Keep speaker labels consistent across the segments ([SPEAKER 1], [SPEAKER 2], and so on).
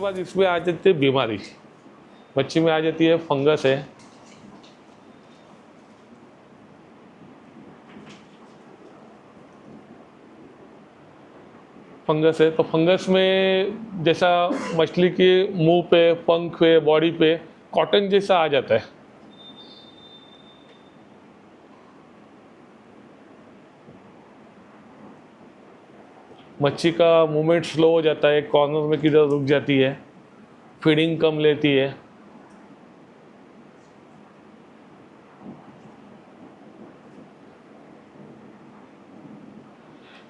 [SPEAKER 1] बाद इसमें आ जाती है बीमारी, मच्छी में आ जाती है फंगस है। फंगस है तो फंगस में जैसा मछली के मुंह पे, पंख पे, बॉडी पे कॉटन जैसा आ जाता है। मच्छी का मूवमेंट स्लो हो जाता है, कॉर्नर में किधर रुक जाती है, फीडिंग कम लेती है।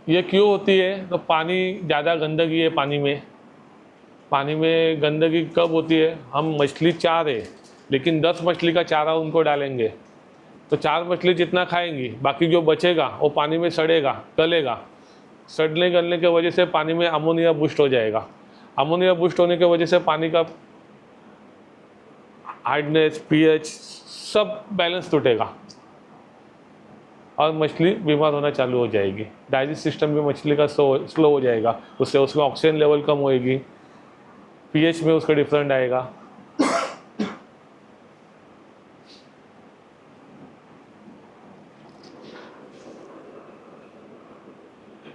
[SPEAKER 1] ये क्यों होती है? तो पानी ज़्यादा गंदगी है पानी में गंदगी कब होती है? हम मछली 4 है लेकिन 10 मछली का चारा उनको डालेंगे तो 4 मछली जितना खाएंगी, बाकी जो बचेगा वो पानी में सड़ेगा, गलेगा। सड़ने गलने की वजह से पानी में अमोनिया बूस्ट हो जाएगा। अमोनिया बूस्ट होने की वजह से पानी का हार्डनेस, पीएच सब बैलेंस टूटेगा और मछली बीमार होना चालू हो जाएगी। डाइजेस्ट सिस्टम भी मछली का स्लो हो जाएगा, उससे उसमें ऑक्सीजन लेवल कम होएगी, पीएच में उसका डिफरेंट आएगा।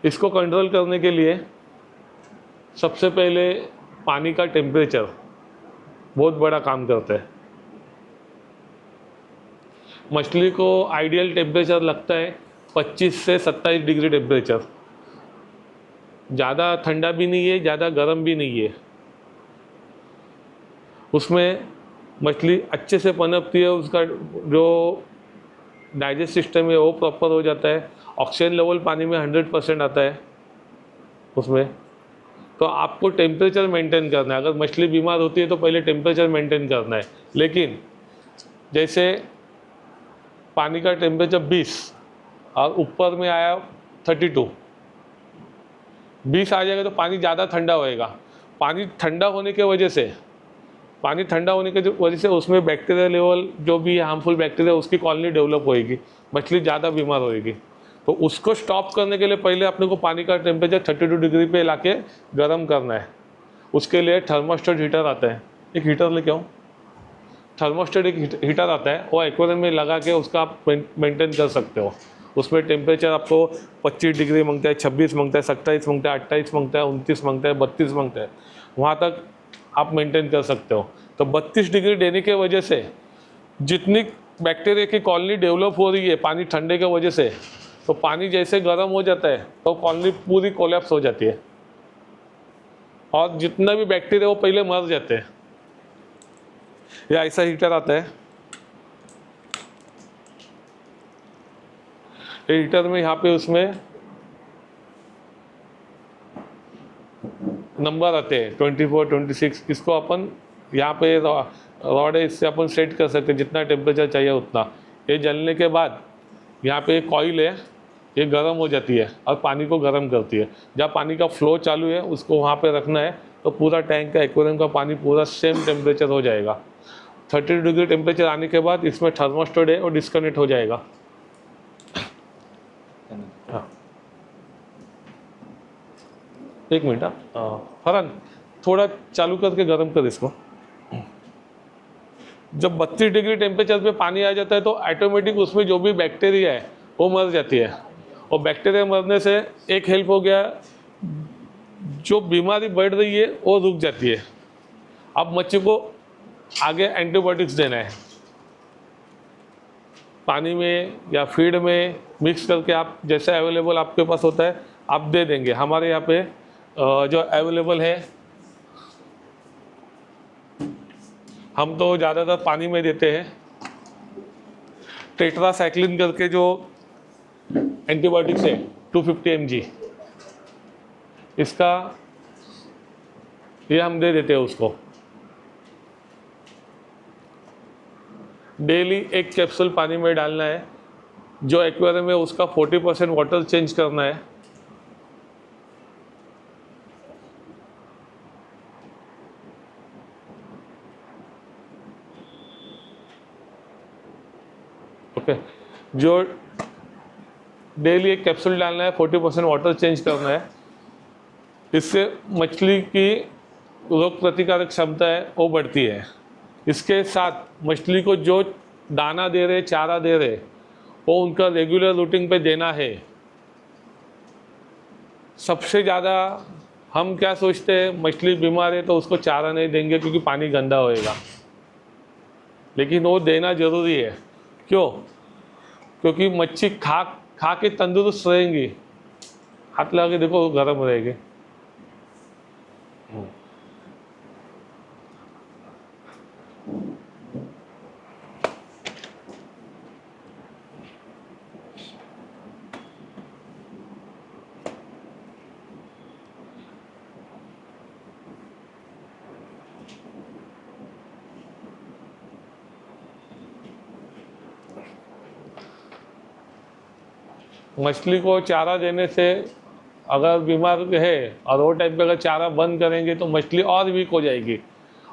[SPEAKER 1] इसको कंट्रोल करने के लिए सबसे पहले पानी का टेम्परेचर बहुत बड़ा काम करता है। मछली को आइडियल टेम्परेचर लगता है 25 से 27 डिग्री टेम्परेचर। ज़्यादा ठंडा भी नहीं है, ज़्यादा गर्म भी नहीं है। उसमें मछली अच्छे से पनपती है, उसका जो डाइजेस्ट सिस्टम है वो प्रॉपर हो जाता है, ऑक्सीजन लेवल पानी में 100% आता है उसमें। तो आपको टेम्परेचर मेंटेन करना है। अगर मछली बीमार होती है तो पहले टेम्परेचर मेंटेन करना है। लेकिन जैसे पानी का टेम्परेचर 20 और ऊपर में आया 32, 20 आ जाएगा तो पानी ज़्यादा ठंडा होएगा। पानी ठंडा होने की वजह से उसमें बैक्टीरिया लेवल जो भी हार्मफुल बैक्टीरिया उसकी कॉलोनी डेवलप होएगी, मछली ज़्यादा बीमार होएगी। तो उसको स्टॉप करने के लिए पहले अपने को पानी का टेम्परेचर 32 डिग्री पे लाके गर्म करना है। उसके लिए थर्मोस्टेट हीटर आता है, एक हीटर लेके आओ। थर्मोस्टेट एक हीटर आता है, वो एक्वेरियम में लगा के उसका आप मेंटेन कर सकते हो। उसमें टेम्परेचर आपको 25 डिग्री मांगता है, 26 मांगता है, 27 मांगता है, 28 मांगता है, 29 मांगता है, 32 मांगता है। वहाँ तक आप मेंटेन कर सकते हो। तो 32 डिग्री देने के वजह से जितनी बैक्टीरिया की कॉलोनी डेवलप हो रही है पानी ठंडे की वजह से, तो पानी जैसे गर्म हो जाता है तो कॉलोनी पूरी कोलैप्स हो जाती है और जितना भी बैक्टीरिया वो पहले मर जाते हैं। या ऐसा हीटर आता है, ये हीटर में यहाँ पे उसमें नंबर आते हैं 24, 26। इसको अपन यहाँ पे रॉड है, इससे अपन सेट कर सकते हैं जितना टेम्परेचर चाहिए उतना। ये जलने के बाद यहाँ पे एक कॉइल है, ये गर्म हो जाती है और पानी को गर्म करती है। जब पानी का फ्लो चालू है उसको वहाँ पे रखना है तो पूरा टैंक का, एक्वेरियम का पानी पूरा सेम टेम्परेचर हो जाएगा। 30 डिग्री टेम्परेचर आने के बाद इसमें थर्मोस्टेट है और डिस्कनेक्ट हो जाएगा। हाँ, एक मिनट। फरहान थोड़ा चालू करके गर्म कर इसको। जब 32 डिग्री टेम्परेचर पे पानी आ जाता है तो ऑटोमेटिक उसमें जो भी बैक्टीरिया है वो मर जाती है। और बैक्टीरिया मरने से एक हेल्प हो गया, जो बीमारी बढ़ रही है वो रुक जाती है। अब मच्छी को आगे एंटीबायोटिक्स देना है, पानी में या फीड में मिक्स करके आप जैसे अवेलेबल आपके पास होता है आप दे देंगे। हमारे यहाँ पे जो अवेलेबल है, हम तो ज़्यादातर पानी में देते हैं। टेट्रासाइक्लिन करके जो एंटीबायोटिक्स है 250 mg, इसका ये हम दे देते हैं उसको। डेली एक कैप्सूल पानी में डालना है। जो एक्वेरियम है उसका 40% वाटर चेंज करना है। ओके, जो डेली एक कैप्सूल डालना है, 40% वाटर चेंज करना है। इससे मछली की रोग प्रतिकारक क्षमता है वो बढ़ती है। इसके साथ मछली को जो दाना दे रहे, चारा दे रहे, वो उनका रेगुलर रूटीन पे देना है। सबसे ज़्यादा हम क्या सोचते हैं, मछली बीमार है तो उसको चारा नहीं देंगे क्योंकि पानी गंदा होएगा, लेकिन वो देना ज़रूरी है। क्यों? क्योंकि मच्छी खा खा के तंदुरुस्त रहेंगी। हाथ लगा के देखो, गर्म रहेगी। मछली को चारा देने से अगर बीमार है और वो टाइम पे अगर चारा बंद करेंगे तो मछली और वीक हो जाएगी,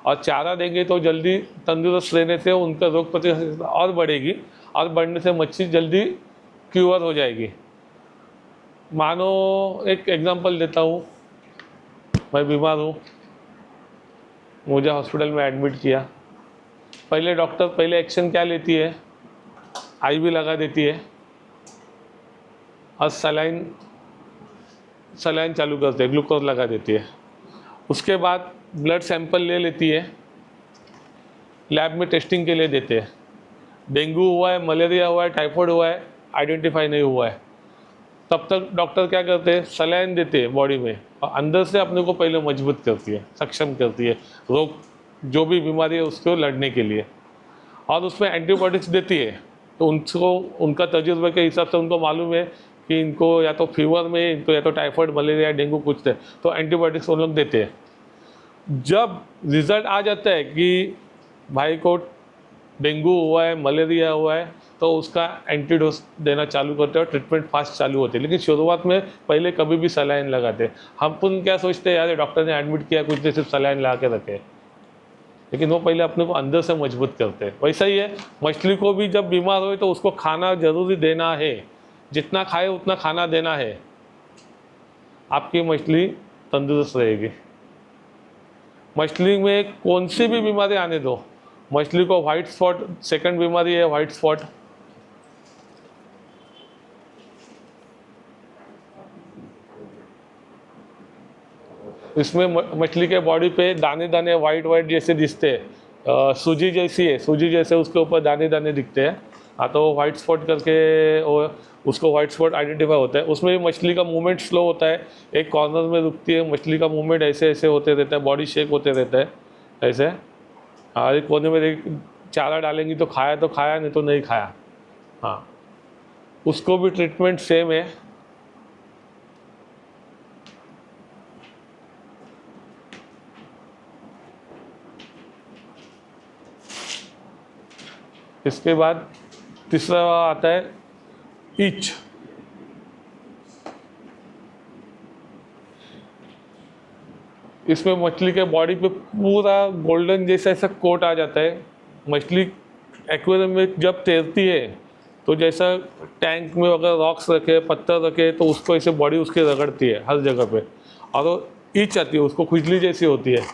[SPEAKER 1] और चारा देंगे तो जल्दी तंदुरुस्त रहने से उनका रोग प्रतिरोधक और बढ़ेगी, और बढ़ने से मच्छी जल्दी क्यूअर हो जाएगी। मानो एक एग्जांपल देता हूँ, मैं बीमार हूँ, मुझे हॉस्पिटल में एडमिट किया। पहले डॉक्टर पहले एक्शन क्या लेती है, IV लगा देती है और सलाइन चालू करते हैं, ग्लूकोज लगा देती है। उसके बाद ब्लड सैंपल ले लेती है, लैब में टेस्टिंग के लिए देते हैं। डेंगू हुआ है, मलेरिया हुआ है, टाइफाइड हुआ है, आइडेंटिफाई नहीं हुआ है, तब तक डॉक्टर क्या करते हैं, सलाइन देते हैं बॉडी में, और अंदर से अपने को पहले मजबूत करती है, सक्षम करती है रोग जो भी बीमारी है उसको लड़ने के लिए, और उसमें एंटीबायोटिक्स देती है। तो उनको उनका तजुर्बे के हिसाब से उनको मालूम है कि इनको या तो फीवर में, इनको या तो टाइफाइड, मलेरिया, डेंगू कुछ है, तो एंटीबायोटिक्स उन लोग देते हैं। जब रिज़ल्ट आ जाता है कि भाई को डेंगू हुआ है, मलेरिया हुआ है, तो उसका एंटीडोस देना चालू करते हैं और ट्रीटमेंट फास्ट चालू होती है। लेकिन शुरुआत में पहले कभी भी सलाइन लगाते हैं। हम क्या सोचते हैं, यार डॉक्टर ने एडमिट किया, कुछ नहीं, सिर्फ सलाइन लगा के रखे, लेकिन वो पहले अपने को अंदर से मजबूत करते हैं। वैसा ही है, मछली को भी जब बीमार हो तो उसको खाना ज़रूरी देना है, जितना खाए उतना खाना देना है, आपकी मछली तंदुरुस्त रहेगी। मछली में कौन सी भी बीमारी आने दो, मछली को वाइट स्पॉट, सेकंड बीमारी है वाइट स्पॉट, इसमें मछली के बॉडी पे दाने दाने वाइट वाइट जैसे दिखते हैं, सूजी जैसी है, सूजी जैसे उसके ऊपर दाने दाने दिखते हैं। हाँ, तो वो वाइट स्पॉट करके उसको वाइट स्पॉट आइडेंटिफाई होता है। उसमें भी मछली का मूवमेंट स्लो होता है, एक कॉर्नर में रुकती है, मछली का मूवमेंट ऐसे ऐसे होते रहता है, बॉडी शेक होते रहता है ऐसे। हाँ, एक कोने में एक चारा डालेंगी तो खाया, नहीं तो नहीं खाया। हाँ, उसको भी ट्रीटमेंट सेम है। इसके बाद तीसरा आता है ईच। इसमें मछली के बॉडी पे पूरा गोल्डन जैसा ऐसा कोट आ जाता है। मछली एक्वेरियम में जब तैरती है तो जैसा टैंक में अगर रॉक्स रखे, पत्थर रखे, तो उसको ऐसे बॉडी उसके रगड़ती है हर जगह पे, और वो ईच आती है, उसको खुजली जैसी होती है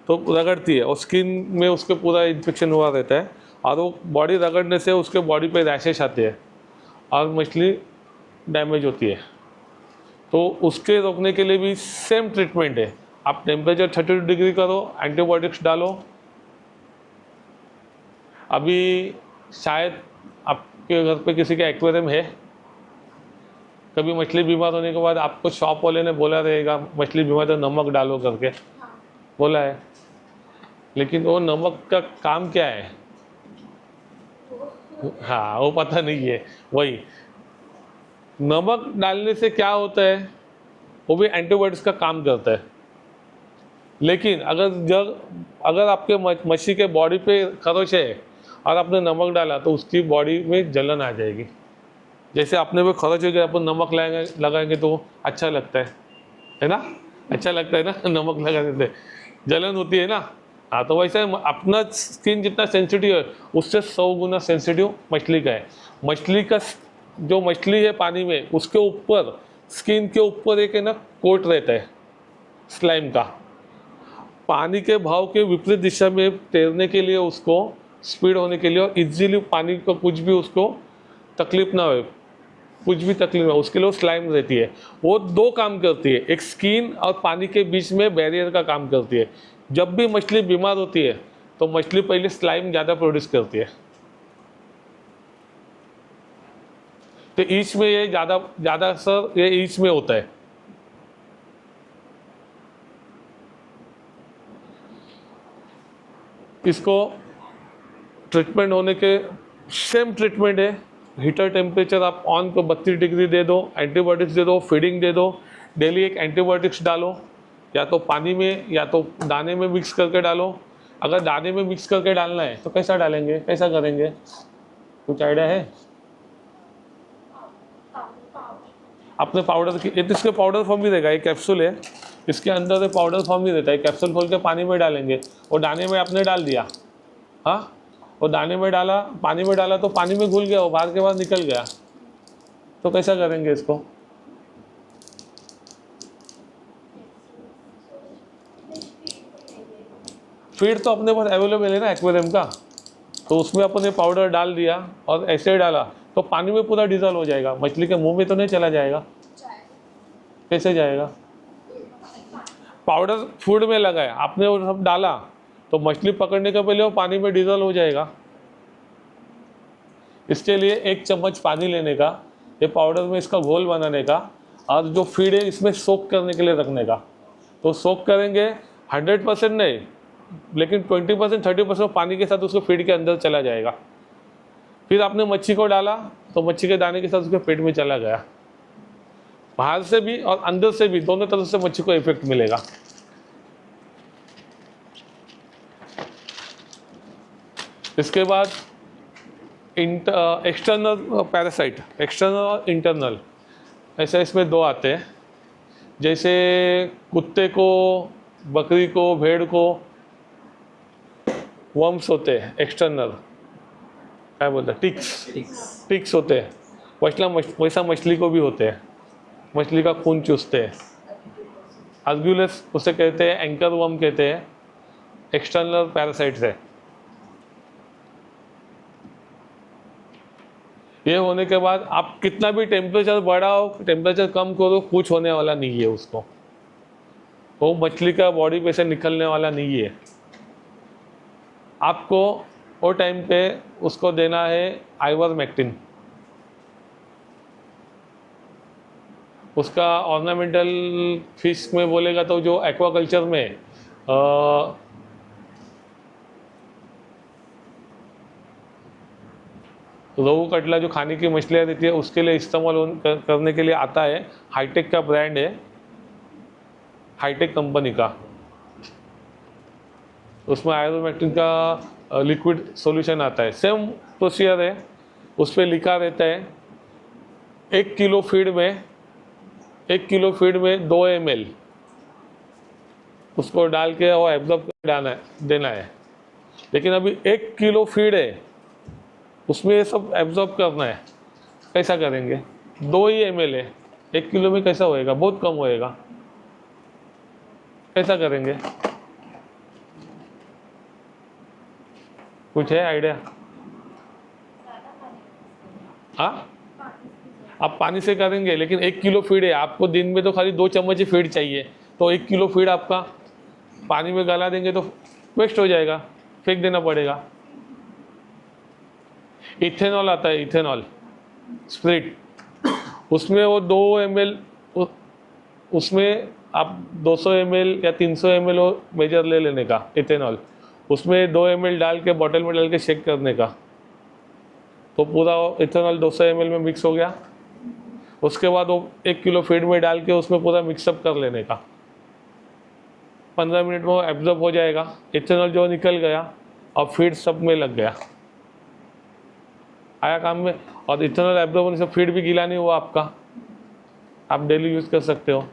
[SPEAKER 1] तो रगड़ती है, और स्किन में उसके पूरा इन्फेक्शन हुआ रहता है, और वो बॉडी रगड़ने से उसके बॉडी पे रैशेस आते हैं और मछली डैमेज होती है। तो उसके रोकने के लिए भी सेम ट्रीटमेंट है। आप टेम्परेचर 32 डिग्री करो, एंटीबायोटिक्स डालो। अभी शायद आपके घर पे किसी का एक्वेरियम है, कभी मछली बीमार होने के बाद आपको शॉप वाले ने बोला रहेगा मछली बीमार तो नमक डालो करके, बोला है, लेकिन वो नमक का काम क्या है, हाँ वो पता नहीं है। वही नमक डालने से क्या होता है, वो भी एंटीबायोटिक्स का काम करता है। लेकिन अगर आपके मछली के बॉडी पे खरोच है और आपने नमक डाला तो उसकी बॉडी में जलन आ जाएगी। जैसे अपने पे खरोच हो गया, अपन नमक लगाएंगे तो अच्छा लगता है ना, अच्छा लगता है ना, नमक लगाने से जलन होती है ना। हाँ, तो वैसे अपना स्किन जितना सेंसिटिव है उससे 100 गुना सेंसिटिव मछली का है। मछली का जो मछली है पानी में, उसके ऊपर स्किन के ऊपर एक है ना कोट रहता है स्लाइम का, पानी के भाव के विपरीत दिशा में तैरने के लिए, उसको स्पीड होने के लिए और इजीली पानी को कुछ भी उसको तकलीफ ना हो, कुछ भी तकलीफ ना हो, उसके लिए वो स्लाइम रहती है। वो दो काम करती है, एक स्किन और पानी के बीच में बैरियर का काम करती है। जब भी मछली बीमार होती है तो मछली पहले स्लाइम ज़्यादा प्रोड्यूस करती है, तो ईच में ये ज़्यादा असर ये ईच में होता है। इसको ट्रीटमेंट होने के सेम ट्रीटमेंट है, हीटर टेम्परेचर आप ऑन को 32 डिग्री दे दो, एंटीबायोटिक्स दे दो, फीडिंग दे दो, डेली एक एंटीबायोटिक्स डालो, या तो पानी में या तो दाने में मिक्स करके डालो। अगर दाने में मिक्स करके डालना है तो कैसा डालेंगे, कैसा करेंगे, कुछ आइडिया है? अपने पाउडर की, ये तो इसके पाउडर फॉर्म भी देगा, एक कैप्सूल है इसके अंदर से पाउडर फॉर्म ही रहता है। कैप्सूल खोल के पानी में डालेंगे, और दाने में आपने डाल दिया, हाँ, और दाने में डाला, पानी में डाला तो पानी में घुल गया, वो बाहर के बाद निकल गया, तो कैसा करेंगे इसको? फीड तो अपने पास अवेलेबल है ना एक्वेरियम का, तो उसमें अपन ने पाउडर डाल दिया और ऐसे डाला तो पानी में पूरा डिजॉल्व हो जाएगा, मछली के मुंह में तो नहीं चला जाएगा। कैसे जाएगा? पाउडर फूड में लगा है, आपने वो सब डाला तो मछली पकड़ने के पहले वो पानी में डिजॉल्व हो जाएगा। इसके लिए 1 चम्मच पानी लेने का, ये पाउडर में इसका घोल बनाने का, और जो फीड है इसमें सोक करने के लिए रखने का। तो सोक करेंगे 100% नहीं, लेकिन 20% 30% पानी के साथ उसको फीड के अंदर चला जाएगा। फिर आपने मच्छी को डाला तो मच्छी के दाने के साथ उसके पेट में चला गया, बाहर से भी और अंदर से भी, दोनों तरफ से मच्छी को इफेक्ट मिलेगा। इसके बाद एक्सटर्नल पैरासाइट, एक्सटर्नल और इंटरनल, ऐसे इसमें 2 आते हैं। जैसे कुत्ते को, बकरी को, भेड़ को वर्म्स होते हैं एक्सटर्नल, क्या बोलते हैं, टिक्स होते हैं, वैसा मछली को भी होते हैं, मछली का खून चूसते हैं। अर्गुलस उसे कहते हैं, एंकर वर्म कहते हैं, एक्सटर्नल पैरासाइट्स है। ये होने के बाद आप कितना भी टेम्परेचर बढ़ाओ, टेम्परेचर कम करो, कुछ होने वाला नहीं है उसको, वो मछली का बॉडी पे से निकलने वाला नहीं है। आपको वो टाइम पे उसको देना है आइवरमेक्टिन। उसका ऑर्नामेंटल फिश में बोलेगा तो जो एक्वाकल्चर में रोहू कटला जो खाने की मछलियाँ रहती है उसके लिए इस्तेमाल करने के लिए आता है। हाईटेक का ब्रांड है, हाईटेक कंपनी का, उसमें आइवरमेक्टिन का लिक्विड सॉल्यूशन आता है। सेम प्रोसीजर है, उस पर लिखा रहता है 1 किलो फीड में 2 ml उसको डाल के और एब्जॉर्ब देना है। लेकिन अभी 1 किलो फीड है, उसमें ये सब एब्जॉर्ब करना है, कैसा करेंगे? 2 ही ml है, 1 किलो में कैसा होएगा? बहुत कम होएगा, कैसा करेंगे? कुछ है आइडिया? हाँ, आप पानी से करेंगे, लेकिन 1 किलो फीड है, आपको दिन में तो खाली 2 चम्मच ही फीड चाहिए, तो 1 किलो फीड आपका पानी में गला देंगे तो वेस्ट हो जाएगा, फेंक देना पड़ेगा। इथेनॉल आता है, इथेनॉल स्प्रिट, उसमें वो 2 ml, उसमें आप 200 ml या 300 ml मेजर ले लेने का इथेनॉल, उसमें 2 ml डाल के बॉटल में डाल के शेक करने का, तो पूरा इथेनॉल 200 ml में मिक्स हो गया। उसके बाद वो 1 किलो फीड में डाल के उसमें पूरा मिक्सअप कर लेने का, 15 मिनट में वो एब्जॉर्ब हो जाएगा। इथेनॉल जो निकल गया और फीड सब में लग गया, आया काम में। और इथेनॉल एब्जॉर्ब होने से फीड भी गीला नहीं हुआ आपका, आप डेली यूज़ कर सकते हो।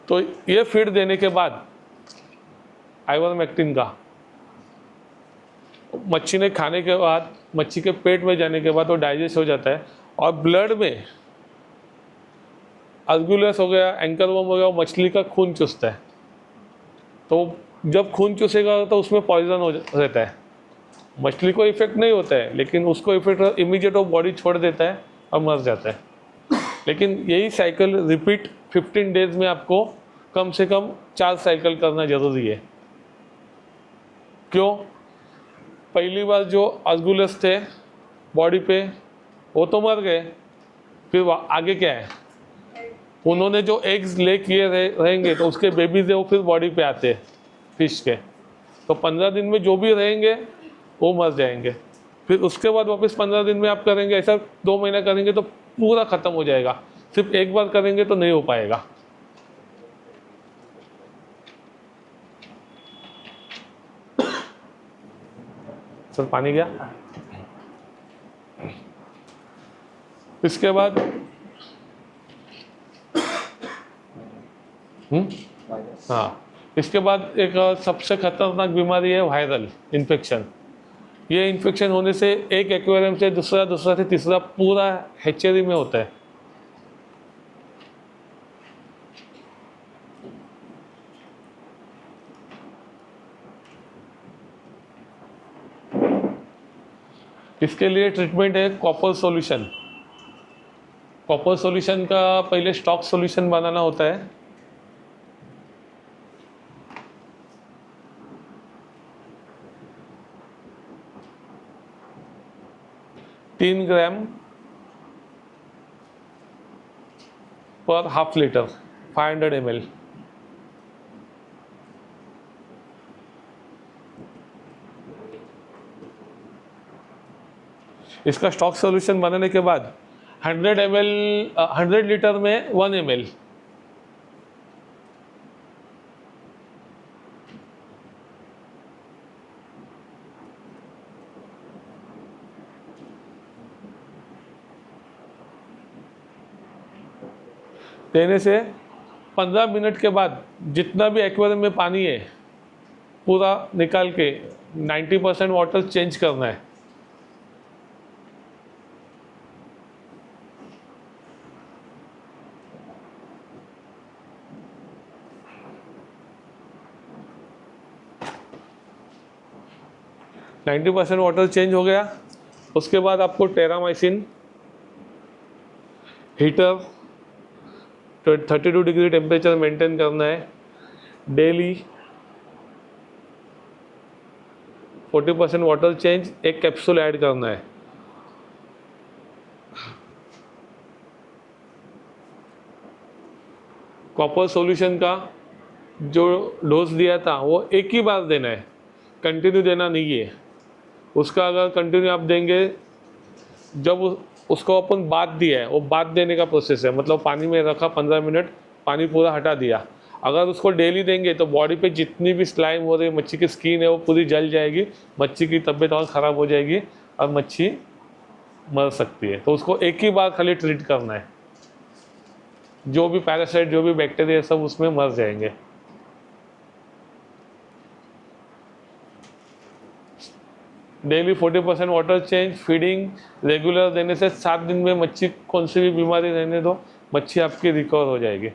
[SPEAKER 1] तो ये फीड देने के बाद आइवरमेक्टिन का मच्छी ने खाने के बाद, मच्छी के पेट में जाने के बाद वो डाइजेस्ट हो जाता है, और ब्लड में अर्गुलस हो गया, एंकर वर्म हो गया, मछली का खून चूसता है, तो जब खून चूसेगा तो उसमें पॉइजन हो रहता है। मछली को इफेक्ट नहीं होता है, लेकिन उसको इफेक्ट इमीडिएट वो बॉडी छोड़ देता है और मर जाता है। लेकिन यही साइकिल रिपीट 15 डेज में आपको कम से कम 4 साइकिल करना जरूरी है। क्यों? पहली बार जो अस्गुलस थे बॉडी पे वो तो मर गए, फिर आगे क्या है, उन्होंने जो एग्स ले किए रहेंगे तो उसके बेबीज है वो फिर बॉडी पे आते हैं फिश के, तो 15 दिन में जो भी रहेंगे वो मर जाएंगे। फिर उसके बाद वापस 15 दिन में आप करेंगे, ऐसा 2 महीना करेंगे तो पूरा ख़त्म हो जाएगा। सिर्फ एक बार करेंगे तो नहीं हो पाएगा। सर पानी गया। इसके बाद हाँ, इसके बाद एक सबसे खतरनाक बीमारी है वायरल इन्फेक्शन। ये इन्फेक्शन होने से एक एक्वेरियम से दूसरा से तीसरा पूरा हैचरी में होता है। इसके लिए ट्रीटमेंट है कॉपर सॉल्यूशन। कॉपर सॉल्यूशन का पहले स्टॉक सॉल्यूशन बनाना होता है। तीन ग्राम पर हाफ लीटर 500 ml। इसका स्टॉक सॉल्यूशन बनाने के बाद 100 ml 100 लीटर में 1 ml देने से 15 मिनट के बाद जितना भी एक्वेरियम में पानी है पूरा निकाल के 90% वाटर चेंज करना है। %90 वाटर चेंज हो गया। उसके बाद आपको Terramycin heater 32 degree temperature maintain करना है। डेली 40% वाटर चेंज, एक कैप्सूल ऐड करना है। कॉपर सॉल्यूशन का जो डोज दिया था वो एक ही बार देना है, कंटिन्यू देना नहीं है। उसका अगर कंटिन्यू आप देंगे, जब उसको अपन बात दिया है वो बात देने का प्रोसेस है, मतलब पानी में रखा 15 मिनट, पानी पूरा हटा दिया। अगर उसको डेली देंगे तो बॉडी पे जितनी भी स्लाइम हो रही है, मच्छी की स्किन है वो पूरी जल जाएगी, मच्छी की तबीयत और ख़राब हो जाएगी और मच्छी मर सकती है। तो उसको एक ही बार खाली ट्रीट करना है, जो भी पैरासाइट जो भी बैक्टीरिया सब उसमें मर जाएंगे। Daily 40% water change, feeding regular देने से 7 दिन में मच्छी कौन सी भी बीमारी रहने दो, मच्छी आपकी रिकवर हो जाएगी।